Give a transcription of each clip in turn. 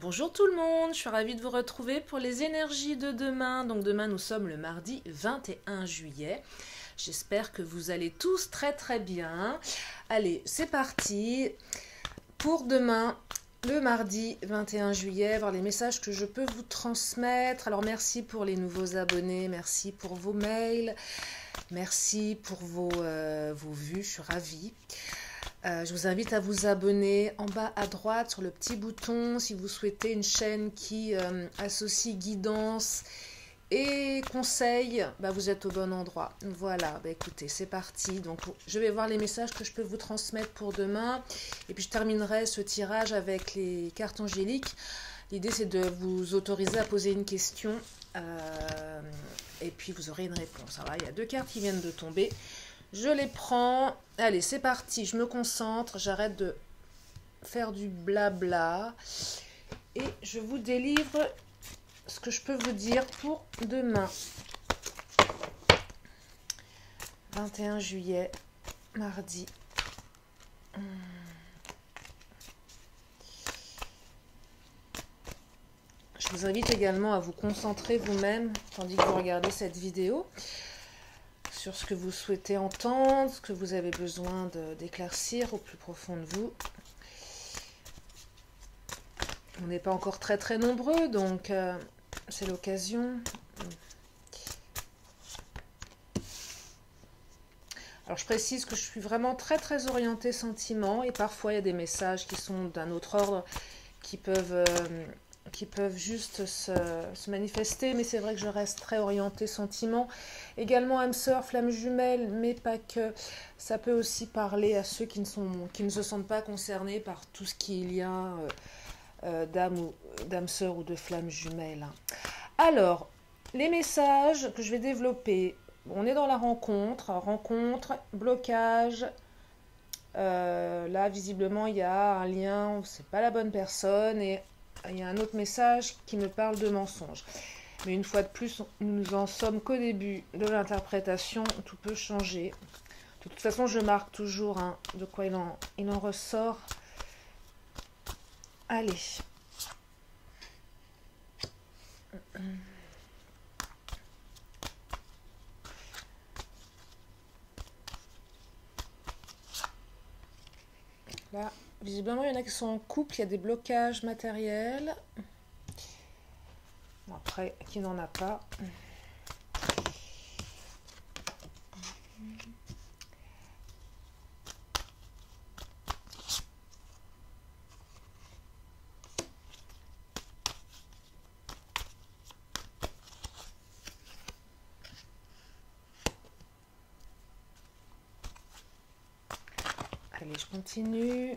Bonjour tout le monde, je suis ravie de vous retrouver pour les énergies de demain. Donc demain nous sommes le mardi 21 juillet. J'espère que vous allez tous très bien. Allez, c'est parti pour demain, le mardi 21 juillet, voir les messages que je peux vous transmettre. Alors merci pour les nouveaux abonnés, merci pour vos mails, merci pour vos vues, je suis ravie. Je vous invite à vous abonner en bas à droite sur le petit bouton si vous souhaitez une chaîne qui associe guidance et conseils. Vous êtes au bon endroit. Voilà, écoutez, c'est parti. Donc, je vais voir les messages que je peux vous transmettre pour demain. Et puis, je terminerai ce tirage avec les cartes angéliques. L'idée, c'est de vous autoriser à poser une question. Et puis, vous aurez une réponse. Alors là, il y a deux cartes qui viennent de tomber. Je les prends. Allez, c'est parti. Je me concentre. J'arrête de faire du blabla. Et je vous délivre ce que je peux vous dire pour demain. 21 juillet, mardi. Je vous invite également à vous concentrer vous-même, tandis que vous regardez cette vidéo, sur ce que vous souhaitez entendre, ce que vous avez besoin d'éclaircir au plus profond de vous. On n'est pas encore très nombreux, donc c'est l'occasion. Alors je précise que je suis vraiment très orientée sentiment, et parfois il y a des messages qui sont d'un autre ordre qui peuvent juste se manifester, mais c'est vrai que je reste très orientée sentiment. Également âme sœur, flamme jumelle, mais pas que. Ça peut aussi parler à ceux qui ne se sentent pas concernés par tout ce qu'il y a d'âme sœur ou de flamme jumelle. Alors, les messages que je vais développer. On est dans la rencontre, blocage. Là, visiblement, il y a un lien, c'est pas la bonne personne, et il y a un autre message qui me parle de mensonge. Mais une fois de plus, nous en sommes qu'au début de l'interprétation, tout peut changer. De toute façon, je marque toujours de quoi il en ressort. Allez. Là, visiblement, il y en a qui sont en couple, il y a des blocages matériels. Après, qui n'en a pas. Allez, je continue.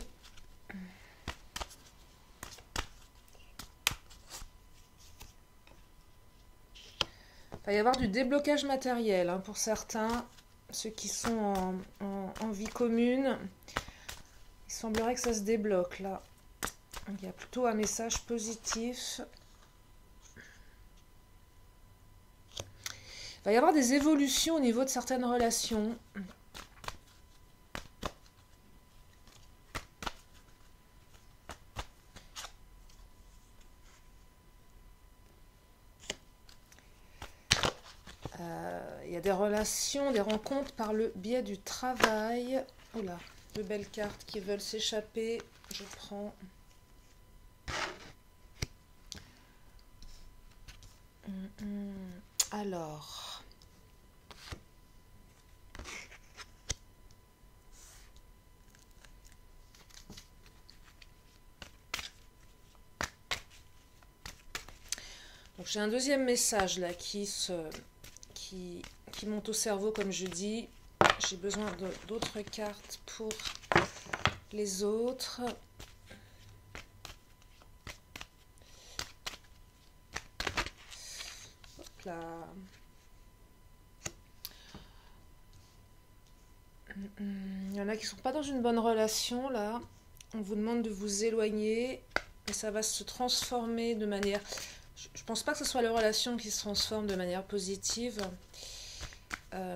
Il va y avoir du déblocage matériel pour certains, ceux qui sont en vie commune. Il semblerait que ça se débloque là. Il y a plutôt un message positif. Il va y avoir des évolutions au niveau de certaines relations. Il y a des relations, des rencontres par le biais du travail. Oula, de belles cartes qui veulent s'échapper. Je prends. Alors. Donc j'ai un deuxième message là qui monte au cerveau, comme je dis. J'ai besoin d'autres cartes pour les autres. Hop là. Il y en a qui ne sont pas dans une bonne relation là. On vous demande de vous éloigner et ça va se transformer de manière... Je pense pas que ce soit la relation qui se transforme de manière positive.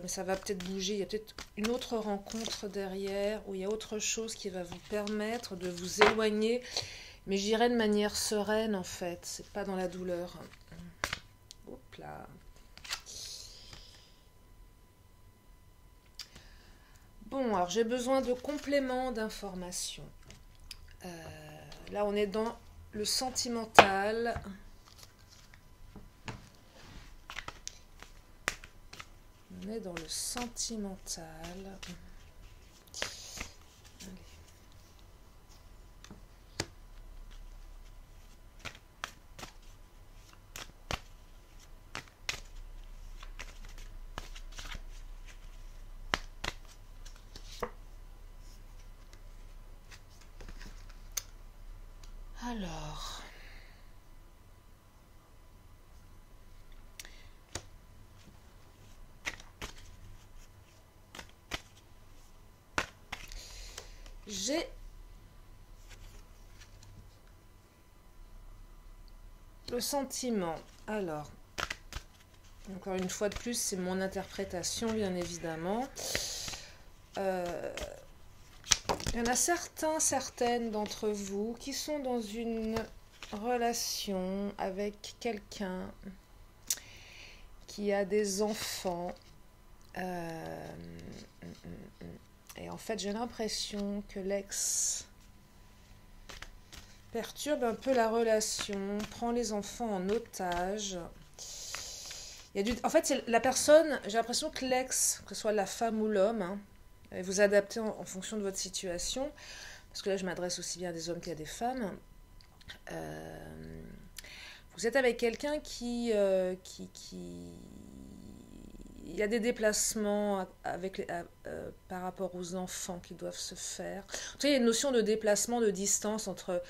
Mais ça va peut-être bouger. Il y a peut-être une autre rencontre derrière où il y a autre chose qui va vous permettre de vous éloigner. Mais j'irai de manière sereine en fait, c'est pas dans la douleur. Hop là. Bon, alors j'ai besoin de compléments d'informations. Là, on est dans le sentimental. On est dans le sentimental. Alors, j'ai le sentiment. Alors, encore une fois de plus, c'est mon interprétation, bien évidemment. Il y en a certaines d'entre vous qui sont dans une relation avec quelqu'un qui a des enfants. Et en fait, j'ai l'impression que l'ex perturbe un peu la relation, prend les enfants en otage. En fait, c'est la personne, j'ai l'impression que l'ex, que ce soit la femme ou l'homme, hein, vous adaptez en fonction de votre situation, parce que là, je m'adresse aussi bien à des hommes qu'à des femmes. Vous êtes avec quelqu'un qui il y a des déplacements par rapport aux enfants qui doivent se faire. Il y a une notion de déplacement, de distance entre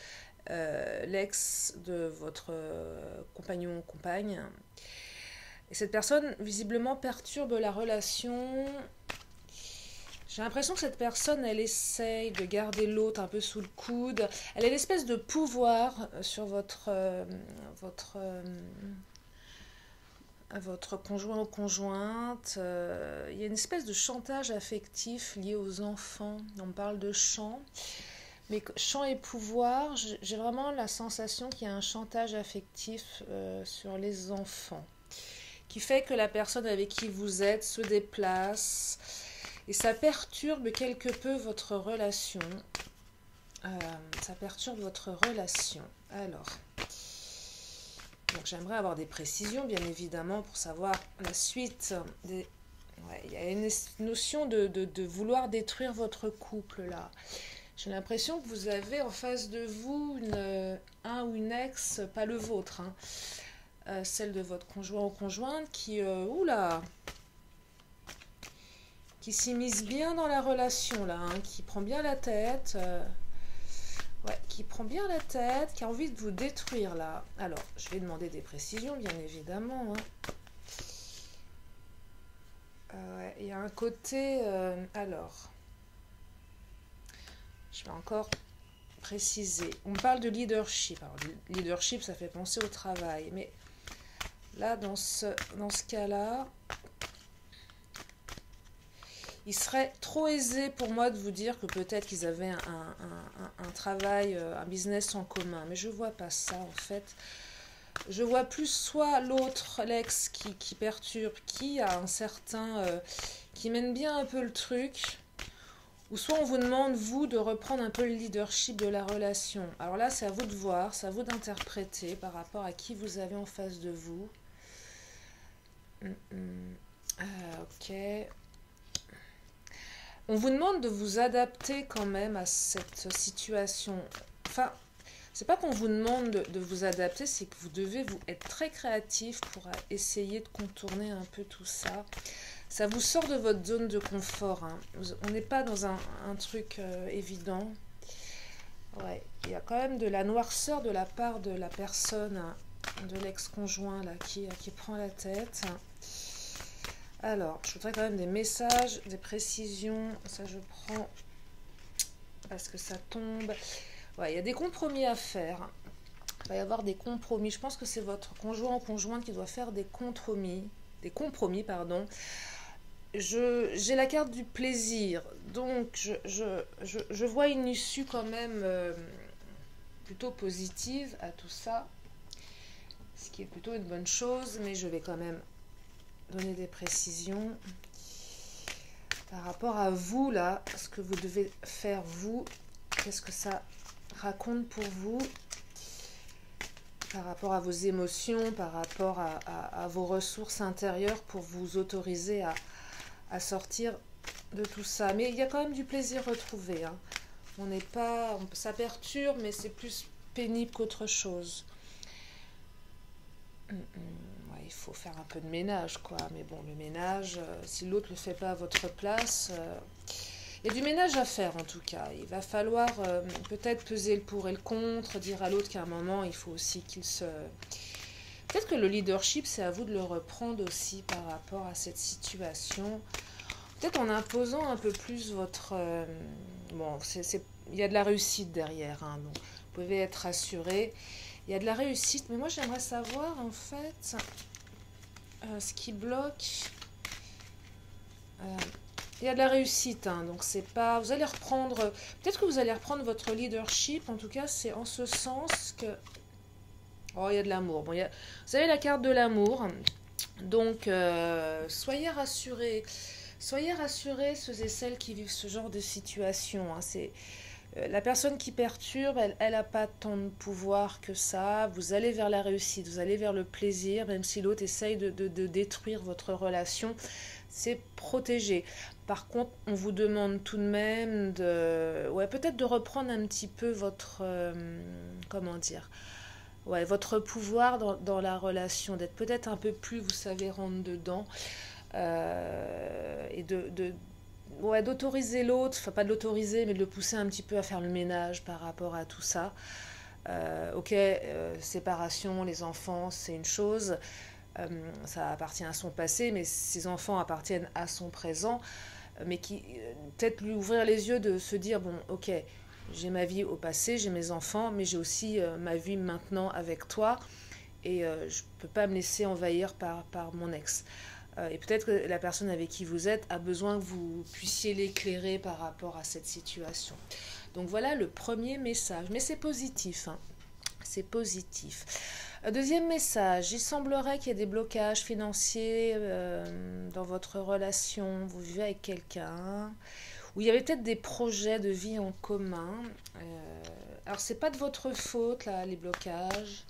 l'ex de votre compagnon ou compagne. Et cette personne, visiblement, perturbe la relation. J'ai l'impression que cette personne, elle essaye de garder l'autre un peu sous le coude. Elle a une espèce de pouvoir sur votre conjoint ou conjointe. Il y a une espèce de chantage affectif lié aux enfants. On parle de chant. Mais chant et pouvoir, j'ai vraiment la sensation qu'il y a un chantage affectif sur les enfants, qui fait que la personne avec qui vous êtes se déplace et ça perturbe quelque peu votre relation. Ça perturbe votre relation. Alors, donc j'aimerais avoir des précisions, bien évidemment, pour savoir la suite. Il y a une notion de vouloir détruire votre couple, là. J'ai l'impression que vous avez en face de vous un ou une ex, pas le vôtre, hein, celle de votre conjoint ou conjointe qui, qui s'immisce bien dans la relation, là, hein, qui prend bien la tête, qui prend bien la tête, qui a envie de vous détruire, là. Alors, je vais demander des précisions, bien évidemment. Il y a un côté... alors, je vais encore préciser. On parle de leadership. Alors, leadership, ça fait penser au travail. Mais là, dans ce cas-là, il serait trop aisé pour moi de vous dire que peut-être qu'ils avaient un travail, un business en commun. Mais je ne vois pas ça, en fait. Je vois plus soit l'autre, l'ex, qui perturbe, qui a un certain... qui mène bien un peu le truc, ou soit on vous demande, vous, de reprendre un peu le leadership de la relation. Alors là, c'est à vous de voir, c'est à vous d'interpréter par rapport à qui vous avez en face de vous. Ok. On vous demande de vous adapter quand même à cette situation. Enfin, c'est pas qu'on vous demande de vous adapter, c'est que vous devez être très créatif pour essayer de contourner un peu tout ça. Ça vous sort de votre zone de confort. Hein. On n'est pas dans un truc évident. Ouais, il y a quand même de la noirceur de la part de la personne, hein, de l'ex-conjoint là, qui prend la tête. Alors, je voudrais quand même des messages, des précisions. Ça, je prends parce que ça tombe. Ouais, il y a des compromis à faire. Il va y avoir des compromis. Je pense que c'est votre conjoint ou conjointe qui doit faire des compromis. J'ai la carte du plaisir. Donc, je vois une issue quand même plutôt positive à tout ça, ce qui est plutôt une bonne chose, mais je vais quand même donner des précisions par rapport à vous, là, ce que vous devez faire, vous, qu'est-ce que ça raconte pour vous, par rapport à vos émotions, par rapport à vos ressources intérieures pour vous autoriser à sortir de tout ça. Mais il y a quand même du plaisir retrouvé, hein. On n'est pas, ça perturbe, mais c'est plus pénible qu'autre chose. Ouais, il faut faire un peu de ménage, quoi. Mais bon, le ménage, si l'autre ne le fait pas à votre place, il y a du ménage à faire en tout cas. Il va falloir peut-être peser le pour et le contre, dire à l'autre qu'à un moment, il faut aussi qu'il se... Peut-être que le leadership, c'est à vous de le reprendre aussi par rapport à cette situation. Peut-être en imposant un peu plus votre... bon, il y a de la réussite derrière, hein, donc vous pouvez être rassuré. Il y a de la réussite, mais moi j'aimerais savoir en fait ce qui bloque. Il y a de la réussite, hein, donc c'est pas... Vous allez reprendre... Peut-être que vous allez reprendre votre leadership, en tout cas c'est en ce sens que... Oh, il y a de l'amour. Bon, vous avez la carte de l'amour, donc soyez rassurés. Soyez rassurés, ceux et celles qui vivent ce genre de situation. Hein. C'est la personne qui perturbe, elle n'a pas tant de pouvoir que ça. Vous allez vers la réussite, vous allez vers le plaisir, même si l'autre essaye de détruire votre relation. C'est protégé. Par contre, on vous demande tout de même de, ouais, peut-être de reprendre un petit peu votre, comment dire, ouais, votre pouvoir dans la relation, d'être peut-être un peu plus, vous savez, rentre dedans. Et ouais, d'autoriser l'autre, enfin pas de l'autoriser, mais de le pousser un petit peu à faire le ménage par rapport à tout ça. Ok, séparation, les enfants, c'est une chose, ça appartient à son passé, mais ses enfants appartiennent à son présent, mais qui peut-être lui ouvrir les yeux de se dire, bon, ok, j'ai ma vie au passé, j'ai mes enfants, mais j'ai aussi ma vie maintenant avec toi, et je ne peux pas me laisser envahir par mon ex. Et peut-être que la personne avec qui vous êtes a besoin que vous puissiez l'éclairer par rapport à cette situation. Donc voilà le premier message. Mais c'est positif, hein. C'est positif. Deuxième message. Il semblerait qu'il y ait des blocages financiers dans votre relation. Vous vivez avec quelqu'un. Où il y avait peut-être des projets de vie en commun. Alors c'est pas de votre faute, là, les blocages.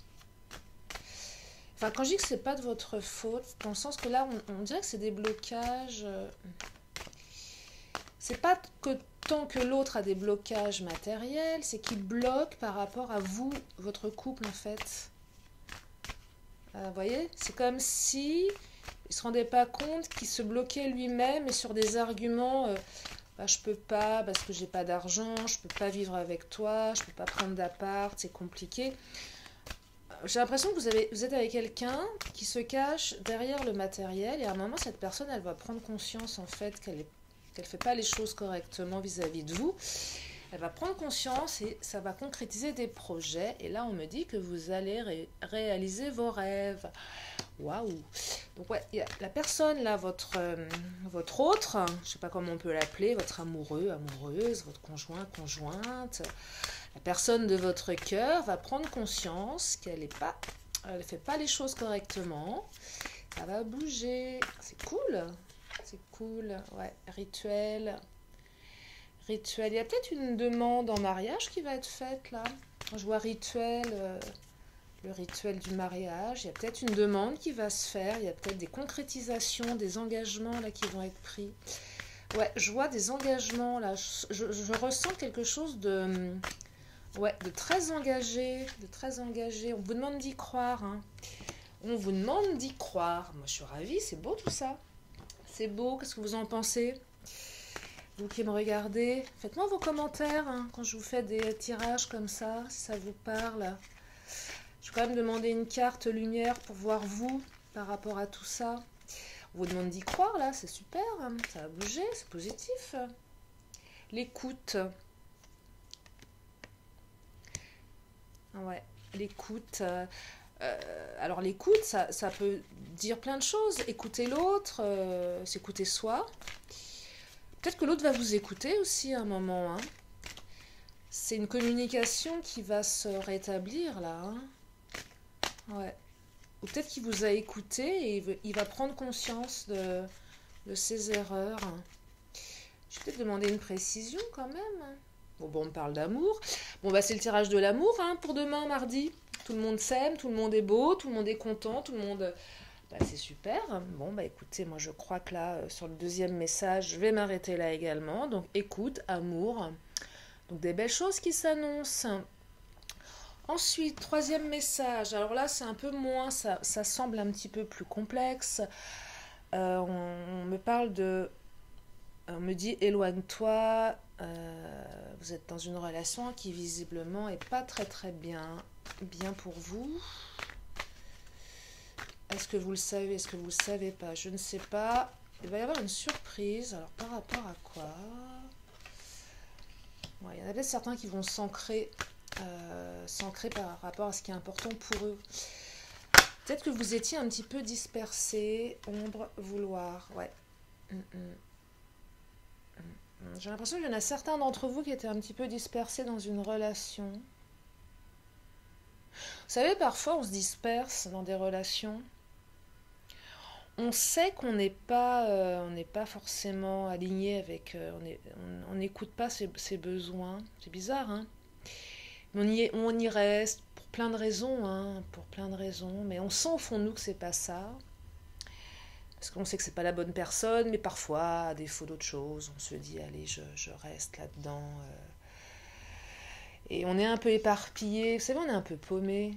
Enfin, quand je dis que c'est pas de votre faute, dans le sens que là, on dirait que c'est des blocages. C'est pas que tant que l'autre a des blocages matériels, c'est qu'il bloque par rapport à vous, votre couple en fait. Vous voyez, c'est comme si il se rendait pas compte qu'il se bloquait lui-même et sur des arguments. Bah, je peux pas parce que j'ai pas d'argent, je peux pas vivre avec toi, je peux pas prendre d'appart, c'est compliqué. J'ai l'impression que vous êtes avec quelqu'un qui se cache derrière le matériel et à un moment, cette personne, elle va prendre conscience en fait qu'elle fait pas les choses correctement vis-à-vis de vous. Elle va prendre conscience et ça va concrétiser des projets. Et là, on me dit que vous allez réaliser vos rêves. Waouh! Donc ouais, y a la personne là, votre autre, je sais pas comment on peut l'appeler, votre amoureux, amoureuse, votre conjoint, conjointe... La personne de votre cœur va prendre conscience qu'elle ne fait pas les choses correctement. Ça va bouger. C'est cool. C'est cool. Ouais, rituel. Rituel. Il y a peut-être une demande en mariage qui va être faite là. Quand je vois rituel, le rituel du mariage, il y a peut-être une demande qui va se faire. Il y a peut-être des concrétisations, des engagements là qui vont être pris. Ouais, je vois des engagements là. Je ressens quelque chose de... Ouais, de très engagé, de très engagé. On vous demande d'y croire, hein. On vous demande d'y croire. Moi, je suis ravie, c'est beau tout ça. C'est beau, qu'est-ce que vous en pensez? Vous qui me regardez, faites-moi vos commentaires, hein, quand je vous fais des tirages comme ça, si ça vous parle. Je vais quand même demander une carte lumière pour voir vous, par rapport à tout ça. On vous demande d'y croire, là, c'est super, hein. Ça va bouger, c'est positif. L'écoute. Ouais, l'écoute. Alors l'écoute, ça peut dire plein de choses. Écouter l'autre, s'écouter soi. Peut-être que l'autre va vous écouter aussi à un moment. Hein. C'est une communication qui va se rétablir là. Hein. Ouais. Ou peut-être qu'il vous a écouté et il va prendre conscience de ses erreurs. Je vais peut-être demander une précision quand même. Bon, on me parle d'amour. Bon, bah c'est le tirage de l'amour hein, pour demain, mardi. Tout le monde s'aime, tout le monde est beau, tout le monde est content, tout le monde... Bah, c'est super. Bon, bah écoutez, moi je crois que là, sur le deuxième message, je vais m'arrêter là également. Donc écoute, amour. Donc des belles choses qui s'annoncent. Ensuite, troisième message. Alors là, c'est un peu moins, ça semble un petit peu plus complexe. On me parle de... On me dit éloigne-toi. Vous êtes dans une relation qui visiblement est pas très très bien pour vous. Est-ce que vous le savez? Est-ce que vous le savez pas? Je ne sais pas. Il va y avoir une surprise. Alors par rapport à quoi? Ouais, il y en a peut-être certains qui vont s'ancrer par rapport à ce qui est important pour eux. Peut-être que vous étiez un petit peu dispersé. Ombre, vouloir. Ouais. J'ai l'impression qu'il y en a certains d'entre vous qui étaient un petit peu dispersés dans une relation. Vous savez, parfois on se disperse dans des relations. On sait qu'on n'est pas forcément aligné avec... on n'écoute pas ses besoins. C'est bizarre, hein? Mais on y reste pour plein de raisons, hein, pour plein de raisons. Mais on sent au fond de nous que c'est pas ça. Parce qu'on sait que c'est pas la bonne personne, mais parfois, à défaut d'autre chose, on se dit, allez, je reste là-dedans. Et on est un peu éparpillé, vous savez, on est un peu paumé.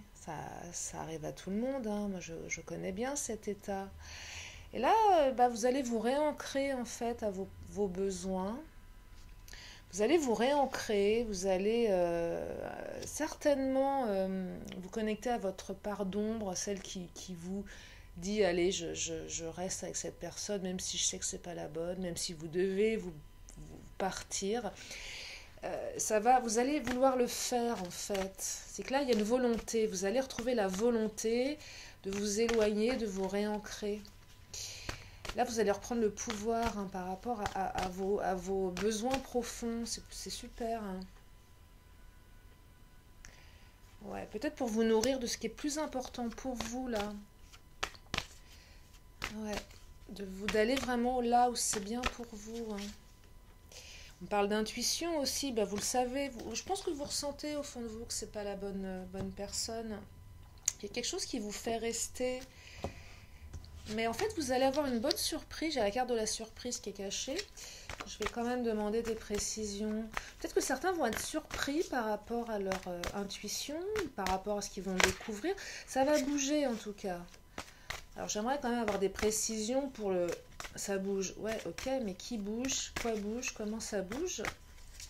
Ça arrive à tout le monde, hein. Moi je connais bien cet état. Et là, vous allez vous réancrer en fait à vos besoins. Vous allez vous réancrer, vous allez certainement vous connecter à votre part d'ombre, celle qui vous dit allez, je reste avec cette personne, même si je sais que c'est pas la bonne, même si vous devez vous partir. Vous allez vouloir le faire en fait. C'est que là, il y a une volonté. Vous allez retrouver la volonté de vous éloigner, de vous réancrer. Là, vous allez reprendre le pouvoir hein, par rapport à vos besoins profonds. C'est super. Hein. Ouais, peut-être pour vous nourrir de ce qui est plus important pour vous là. Ouais, d'aller vraiment là où c'est bien pour vous. Hein. On parle d'intuition aussi, vous le savez. Je pense que vous ressentez au fond de vous que c'est pas la bonne personne. Il y a quelque chose qui vous fait rester. Mais en fait, vous allez avoir une bonne surprise. J'ai la carte de la surprise qui est cachée. Je vais quand même demander des précisions. Peut-être que certains vont être surpris par rapport à leur intuition, par rapport à ce qu'ils vont découvrir. Ça va bouger en tout cas. Alors j'aimerais quand même avoir des précisions pour le... Ça bouge. Ouais, ok, mais qui bouge? Quoi bouge? Comment ça bouge?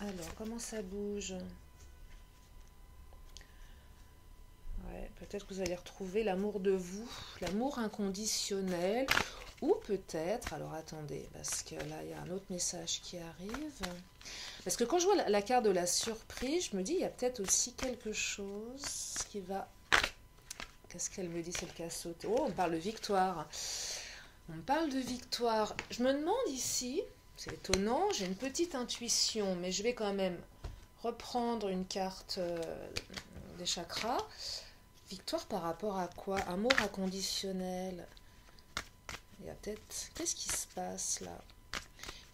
Alors, comment ça bouge? Ouais, peut-être que vous allez retrouver l'amour de vous, l'amour inconditionnel. Ou peut-être, alors attendez, parce que là, il y a un autre message qui arrive. Parce que quand je vois la carte de la surprise, je me dis, il y a peut-être aussi quelque chose qui va... Qu'est-ce qu'elle me dit? C'est le cas sauté. Oh, on parle de victoire. On me parle de victoire. Je me demande ici, c'est étonnant, j'ai une petite intuition, mais je vais quand même reprendre une carte des chakras. Victoire par rapport à quoi? Amour inconditionnel. Il y a peut-être... Qu'est-ce qui se passe là?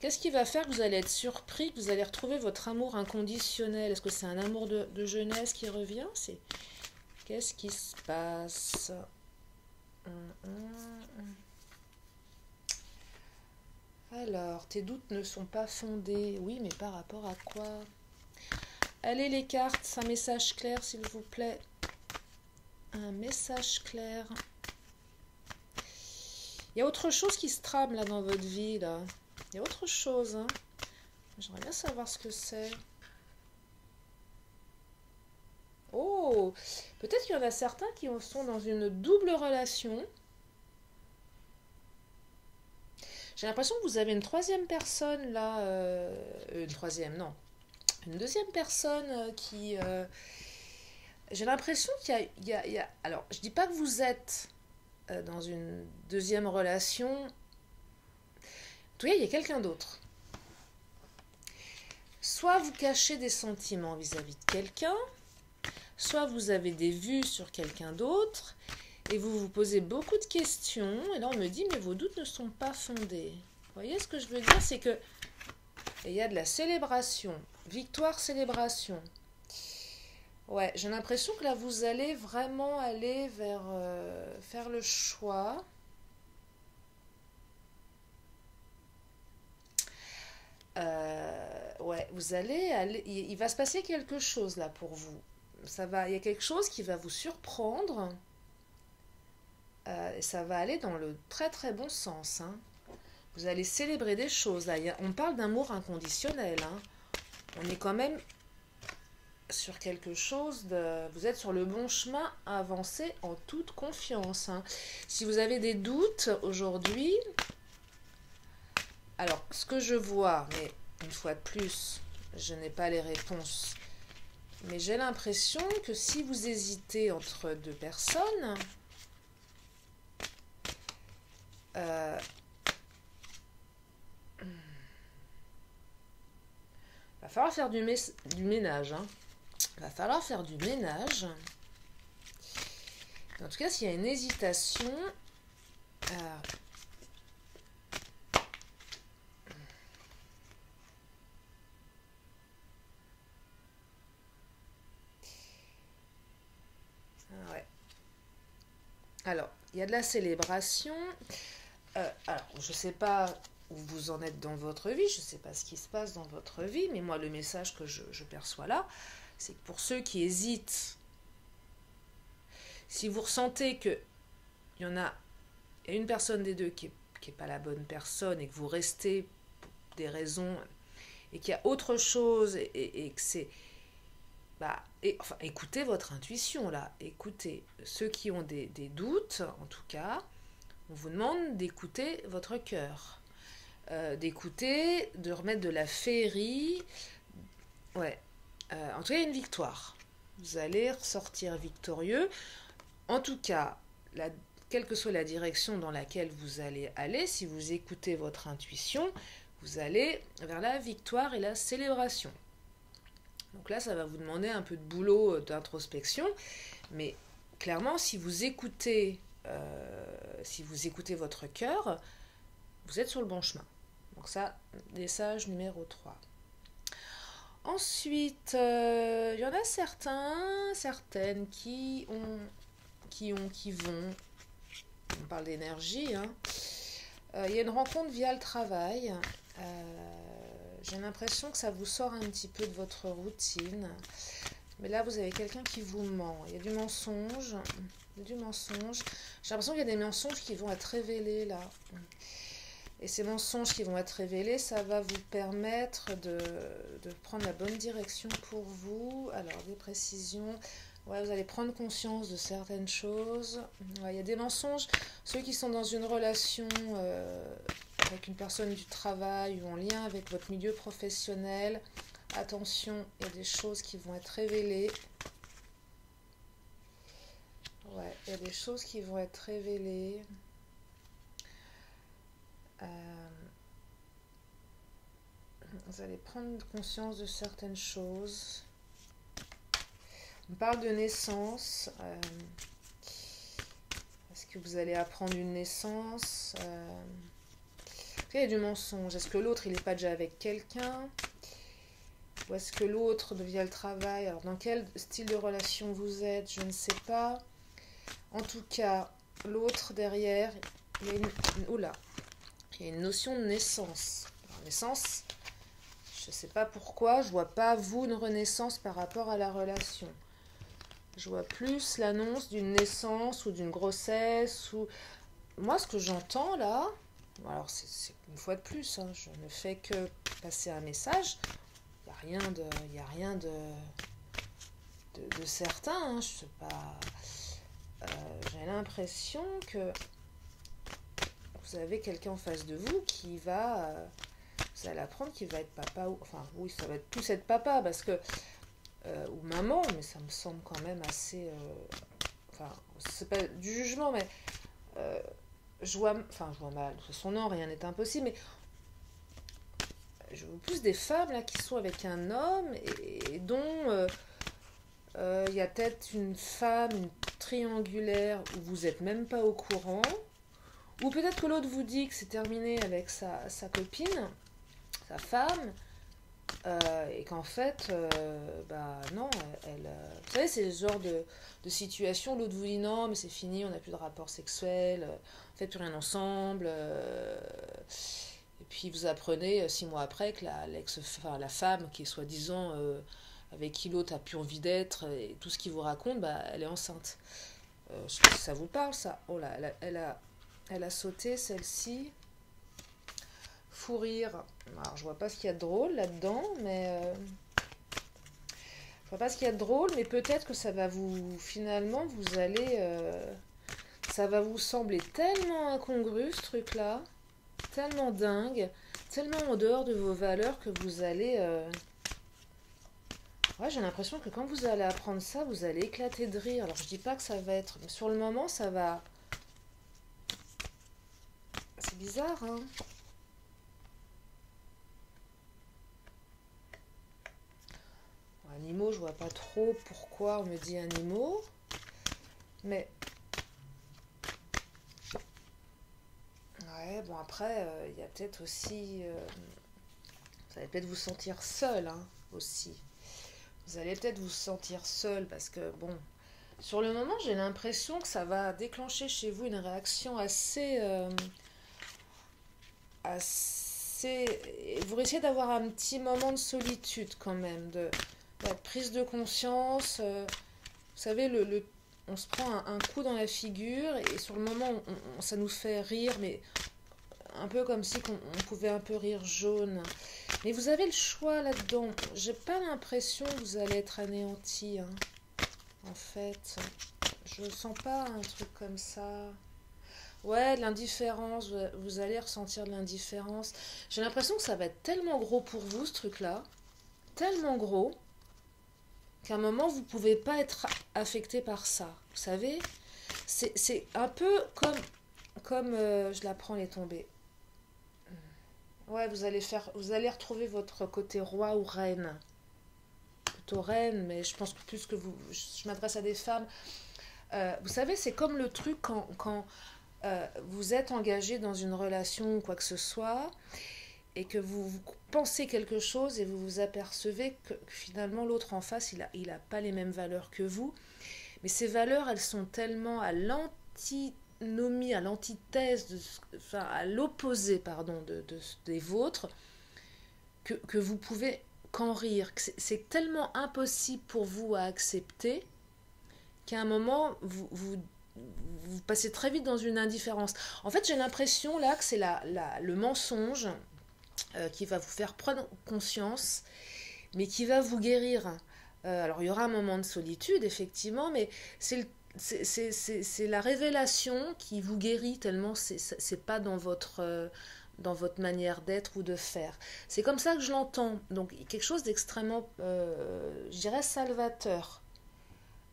Qu'est-ce qui va faire que vous allez être surpris, que vous allez retrouver votre amour inconditionnel? Est-ce que c'est un amour de jeunesse qui revient? Qu'est-ce qui se passe? Alors, tes doutes ne sont pas fondés. Oui, mais par rapport à quoi? Allez les cartes, un message clair s'il vous plaît. Un message clair. Il y a autre chose qui se trame là dans votre vie là. Il y a autre chose. Hein. J'aimerais bien savoir ce que c'est. Oh, peut-être qu'il y en a certains qui sont dans une double relation. J'ai l'impression que vous avez une troisième personne là. Une troisième, non. Une deuxième personne qui... j'ai l'impression qu'il y a... Alors, je dis pas que vous êtes dans une deuxième relation. En tout cas, il y a quelqu'un d'autre. soit vous cachez des sentiments vis-à-vis de quelqu'un, soit vous avez des vues sur quelqu'un d'autre, et vous vous posez beaucoup de questions, et là on me dit, mais vos doutes ne sont pas fondés. Vous voyez ce que je veux dire, c'est que il y a de la célébration, victoire, célébration. Ouais, j'ai l'impression que là vous allez vraiment aller vers faire le choix. Ouais, vous allez aller, il va se passer quelque chose là pour vous. Il y a quelque chose qui va vous surprendre. Et ça va aller dans le très très bon sens. Hein. Vous allez célébrer des choses. Là. On parle d'amour inconditionnel. Hein. On est quand même sur quelque chose de... Vous êtes sur le bon chemin à avancer en toute confiance. Hein. Si vous avez des doutes aujourd'hui, alors ce que je vois, mais une fois de plus, je n'ai pas les réponses, mais j'ai l'impression que si vous hésitez entre deux personnes, va falloir faire du ménage. Hein. Va falloir faire du ménage. En tout cas, s'il y a une hésitation, ouais. Alors, il y a de la célébration. Alors, je ne sais pas où vous en êtes dans votre vie, je ne sais pas ce qui se passe dans votre vie, mais moi, le message que je perçois là, c'est que pour ceux qui hésitent, si vous ressentez qu'il y en a une personne des deux qui n'est pas la bonne personne et que vous restez pour des raisons et qu'il y a autre chose et que c'est... enfin, écoutez votre intuition là, écoutez ceux qui ont des doutes, en tout cas, on vous demande d'écouter votre cœur, d'écouter, de remettre de la féerie, ouais, en tout cas il y a une victoire, vous allez ressortir victorieux, en tout cas, quelle que soit la direction dans laquelle vous allez aller, si vous écoutez votre intuition, vous allez vers la victoire et la célébration. Donc là, ça va vous demander un peu de boulot, d'introspection, mais clairement, si vous écoutez votre cœur, vous êtes sur le bon chemin. Donc ça, message numéro 3. Ensuite, il y en a certaines qui vont, on parle d'énergie, hein. Il y a une rencontre via le travail. J'ai l'impression que ça vous sort un petit peu de votre routine. Mais là, vous avez quelqu'un qui vous ment. Il y a du mensonge. J'ai l'impression qu'il y a des mensonges qui vont être révélés là. Et ces mensonges qui vont être révélés, ça va vous permettre de prendre la bonne direction pour vous. Alors, des précisions. Ouais, vous allez prendre conscience de certaines choses. Ouais, il y a des mensonges. Ceux qui sont dans une relation avec une personne du travail ou en lien avec votre milieu professionnel, attention, il y a des choses qui vont être révélées. Ouais, il y a des choses qui vont être révélées. Vous allez prendre conscience de certaines choses. On parle de naissance. Est-ce que vous allez apprendre une naissance il y a du mensonge. Est-ce que l'autre, il n'est pas déjà avec quelqu'un? Ou est-ce que l'autre, via le travail, alors dans quel style de relation vous êtes, je ne sais pas. En tout cas, l'autre derrière, il y a une notion de naissance. Alors, naissance, je ne sais pas pourquoi, je ne vois pas vous une renaissance par rapport à la relation. Je vois plus l'annonce d'une naissance ou d'une grossesse. Moi, ce que j'entends là, alors c'est une fois de plus, hein, je ne fais que passer un message. Il n'y a rien de certain. Hein, je sais pas. J'ai l'impression que vous avez quelqu'un en face de vous qui va... vous allez apprendre qu'il va être papa. Enfin, oui, ça va plus être papa parce que... ou maman, mais ça me semble quand même assez... enfin, c'est pas du jugement, mais... je vois mal. De toute façon, non, rien n'est impossible, mais... je vois plus des femmes là qui sont avec un homme et dont il y a peut-être une femme une triangulaire où vous n'êtes même pas au courant. Ou peut-être que l'autre vous dit que c'est terminé avec sa copine, sa femme, et qu'en fait, bah non, vous savez, c'est le genre de situation, l'autre vous dit non, mais c'est fini, on n'a plus de rapport sexuel, on fait plus rien ensemble, et puis vous apprenez 6 mois après que la femme qui est soi-disant avec qui l'autre a plus envie d'être, et tout ce qu'il vous raconte, bah, elle est enceinte. Je sais pas si ça vous parle, ça. Oh là, elle a sauté, celle-ci. Fou rire. Alors, je vois pas ce qu'il y a de drôle là-dedans, mais... je vois pas ce qu'il y a de drôle, mais peut-être que ça va vous... Finalement, vous allez... ça va vous sembler tellement incongru, ce truc-là. Tellement dingue. Tellement en dehors de vos valeurs que vous allez... Ouais, j'ai l'impression que quand vous allez apprendre ça, vous allez éclater de rire. Alors, je dis pas que ça va être... Mais sur le moment, ça va... C'est bizarre, hein. Animaux, je vois pas trop pourquoi on me dit animaux. Mais... Ouais, bon après, il y a peut-être aussi... vous allez peut-être vous sentir seul, hein, aussi. Vous allez peut-être vous sentir seul parce que, bon... Sur le moment, j'ai l'impression que ça va déclencher chez vous une réaction assez... Vous risquez d'avoir un petit moment de solitude quand même, de prise de conscience. Vous savez, on se prend un coup dans la figure et sur le moment, ça nous fait rire, mais un peu comme si on pouvait un peu rire jaune. Mais vous avez le choix là-dedans. J'ai pas l'impression que vous allez être anéanti, hein. En fait, je sens pas un truc comme ça. Ouais, de l'indifférence, vous allez ressentir de l'indifférence. J'ai l'impression que ça va être tellement gros pour vous, ce truc-là. Tellement gros qu'à un moment, vous pouvez pas être affecté par ça. Vous savez, c'est un peu comme je la prends, les tombées. Ouais, vous allez retrouver votre côté roi ou reine. Plutôt reine, mais je pense que plus que je m'adresse à des femmes. Vous savez, c'est comme le truc quand vous êtes engagé dans une relation ou quoi que ce soit, et que vous pensez quelque chose et vous vous apercevez que finalement l'autre en face, il a pas les mêmes valeurs que vous. Mais ces valeurs, elles sont tellement à l'antinomie, à l'antithèse, enfin à l'opposé, pardon, des vôtres, que vous pouvez qu'en rire. C'est tellement impossible pour vous à accepter qu'à un moment, vous passez très vite dans une indifférence. En fait, j'ai l'impression là que c'est le mensonge qui va vous faire prendre conscience, mais qui va vous guérir. Alors, il y aura un moment de solitude, effectivement, mais c'est la révélation qui vous guérit tellement c'est pas dans votre manière d'être ou de faire. C'est comme ça que je l'entends. Donc, quelque chose d'extrêmement, je dirais, salvateur.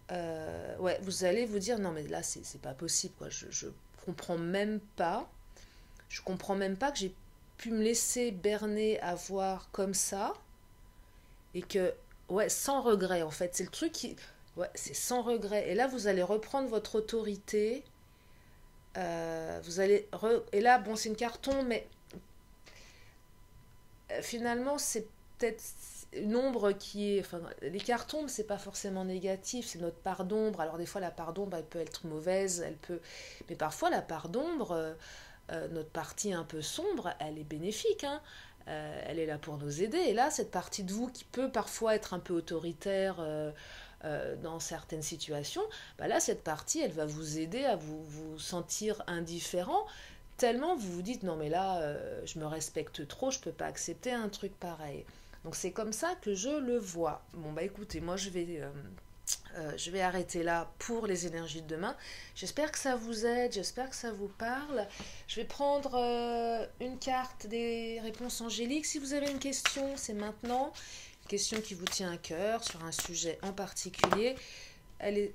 Ouais, vous allez vous dire, non, mais là, c'est pas possible, quoi. Je comprends même pas. Je comprends même pas que j'ai pu me laisser berner, avoir comme ça. Et que, ouais, sans regret, en fait. C'est le truc qui... Ouais, c'est sans regret. Et là, vous allez reprendre votre autorité. Vous allez... Et là, bon, c'est une carton, mais... finalement, c'est peut-être une ombre qui est... Enfin, les cartons, c'est pas forcément négatif, c'est notre part d'ombre. Alors, des fois, la part d'ombre, elle peut être mauvaise, elle peut... Mais parfois, la part d'ombre, notre partie un peu sombre, elle est bénéfique, hein. Elle est là pour nous aider. Et là, cette partie de vous qui peut parfois être un peu autoritaire dans certaines situations, bah là, cette partie, elle va vous aider à vous sentir indifférent, tellement vous vous dites, non mais là, je me respecte trop, je peux pas accepter un truc pareil. Donc c'est comme ça que je le vois. Bon bah écoutez, moi je vais arrêter là pour les énergies de demain. J'espère que ça vous aide, j'espère que ça vous parle. Je vais prendre une carte des réponses angéliques. Si vous avez une question, c'est maintenant. Une question qui vous tient à cœur sur un sujet en particulier. Elle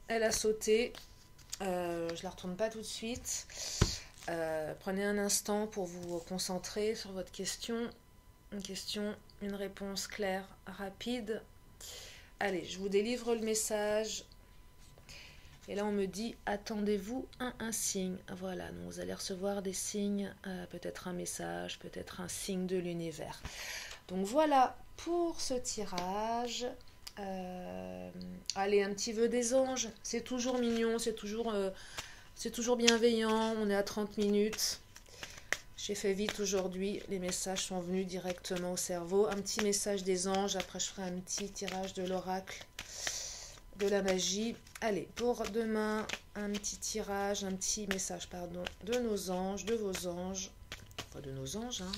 a sauté. Je la retourne pas tout de suite. Prenez un instant pour vous concentrer sur votre question. Une question, une réponse claire, rapide. Allez, je vous délivre le message. Et là, on me dit, attendez-vous un signe. Voilà, donc vous allez recevoir des signes, peut-être un message, peut-être un signe de l'univers. Donc voilà pour ce tirage. Allez, un petit vœu des anges. C'est toujours mignon, c'est toujours bienveillant. On est à 30 minutes. J'ai fait vite aujourd'hui. Les messages sont venus directement au cerveau. Un petit message des anges. Après, je ferai un petit tirage de l'oracle de la magie. Allez, pour demain, un petit tirage, un petit message, pardon, de nos anges, de vos anges. Pas de nos anges, hein.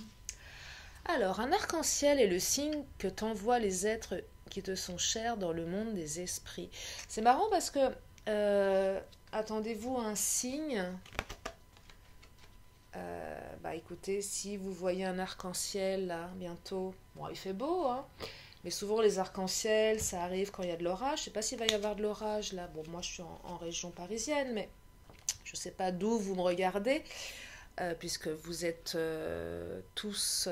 Alors, un arc-en-ciel est le signe que t'envoient les êtres qui te sont chers dans le monde des esprits. C'est marrant parce que, attendez-vous à un signe. Écoutez, si vous voyez un arc-en-ciel là, bientôt, bon, il fait beau, hein. Mais souvent, les arcs-en-ciel, ça arrive quand il y a de l'orage. Je ne sais pas s'il va y avoir de l'orage, là. Bon, moi, je suis en région parisienne, mais je ne sais pas d'où vous me regardez, puisque vous êtes tous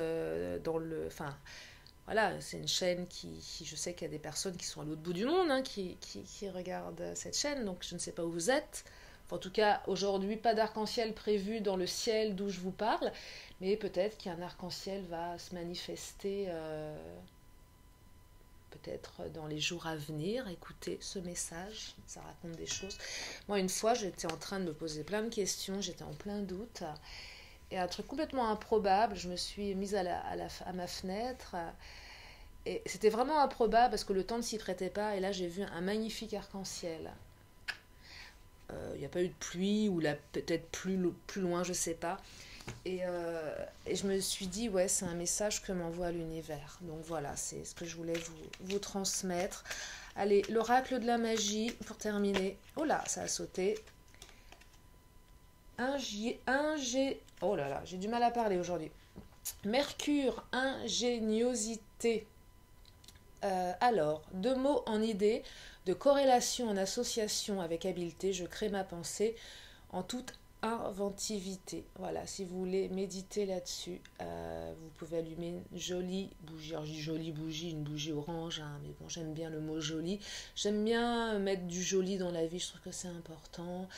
dans le... Enfin, voilà, c'est une chaîne qui... Je sais qu'il y a des personnes qui sont à l'autre bout du monde, hein, qui regardent cette chaîne, donc je ne sais pas où vous êtes. Enfin, en tout cas, aujourd'hui, pas d'arc-en-ciel prévu dans le ciel d'où je vous parle, mais peut-être qu'un arc-en-ciel va se manifester... peut-être dans les jours à venir. Écoutez ce message, ça raconte des choses. Moi, une fois, j'étais en train de me poser plein de questions, j'étais en plein doute, et un truc complètement improbable, je me suis mise à ma fenêtre, et c'était vraiment improbable parce que le temps ne s'y prêtait pas, et là, j'ai vu un magnifique arc-en-ciel. Il n'y a pas eu de pluie, ou là, peut-être plus loin, je ne sais pas. Et je me suis dit, ouais, c'est un message que m'envoie l'univers. Donc voilà, c'est ce que je voulais vous transmettre. Allez, l'oracle de la magie, pour terminer. Oh là, ça a sauté. Oh là là, j'ai du mal à parler aujourd'hui. Mercure, ingéniosité. Alors, 2 mots en idée, de corrélation en association avec habileté, je crée ma pensée en toute inventivité. Voilà, si vous voulez méditer là-dessus, vous pouvez allumer une jolie bougie. Alors, je dis jolie bougie, une bougie orange, hein, mais bon, j'aime bien le mot joli. J'aime bien mettre du joli dans la vie, je trouve que c'est important.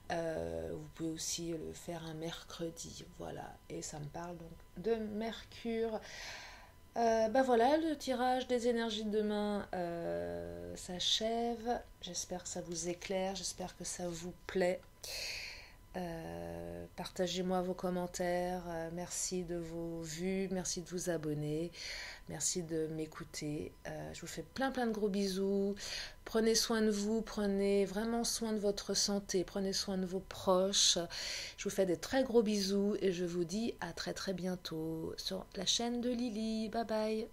Vous pouvez aussi le faire un mercredi, voilà, et ça me parle donc de Mercure. Voilà, le tirage des énergies de demain s'achève. J'espère que ça vous éclaire, j'espère que ça vous plaît. Partagez-moi vos commentaires, merci de vos vues, merci de vous abonner, merci de m'écouter. Je vous fais plein de gros bisous. Prenez soin de vous, prenez vraiment soin de votre santé, prenez soin de vos proches. Je vous fais des très gros bisous et je vous dis à très bientôt sur la chaîne de Lily. Bye bye.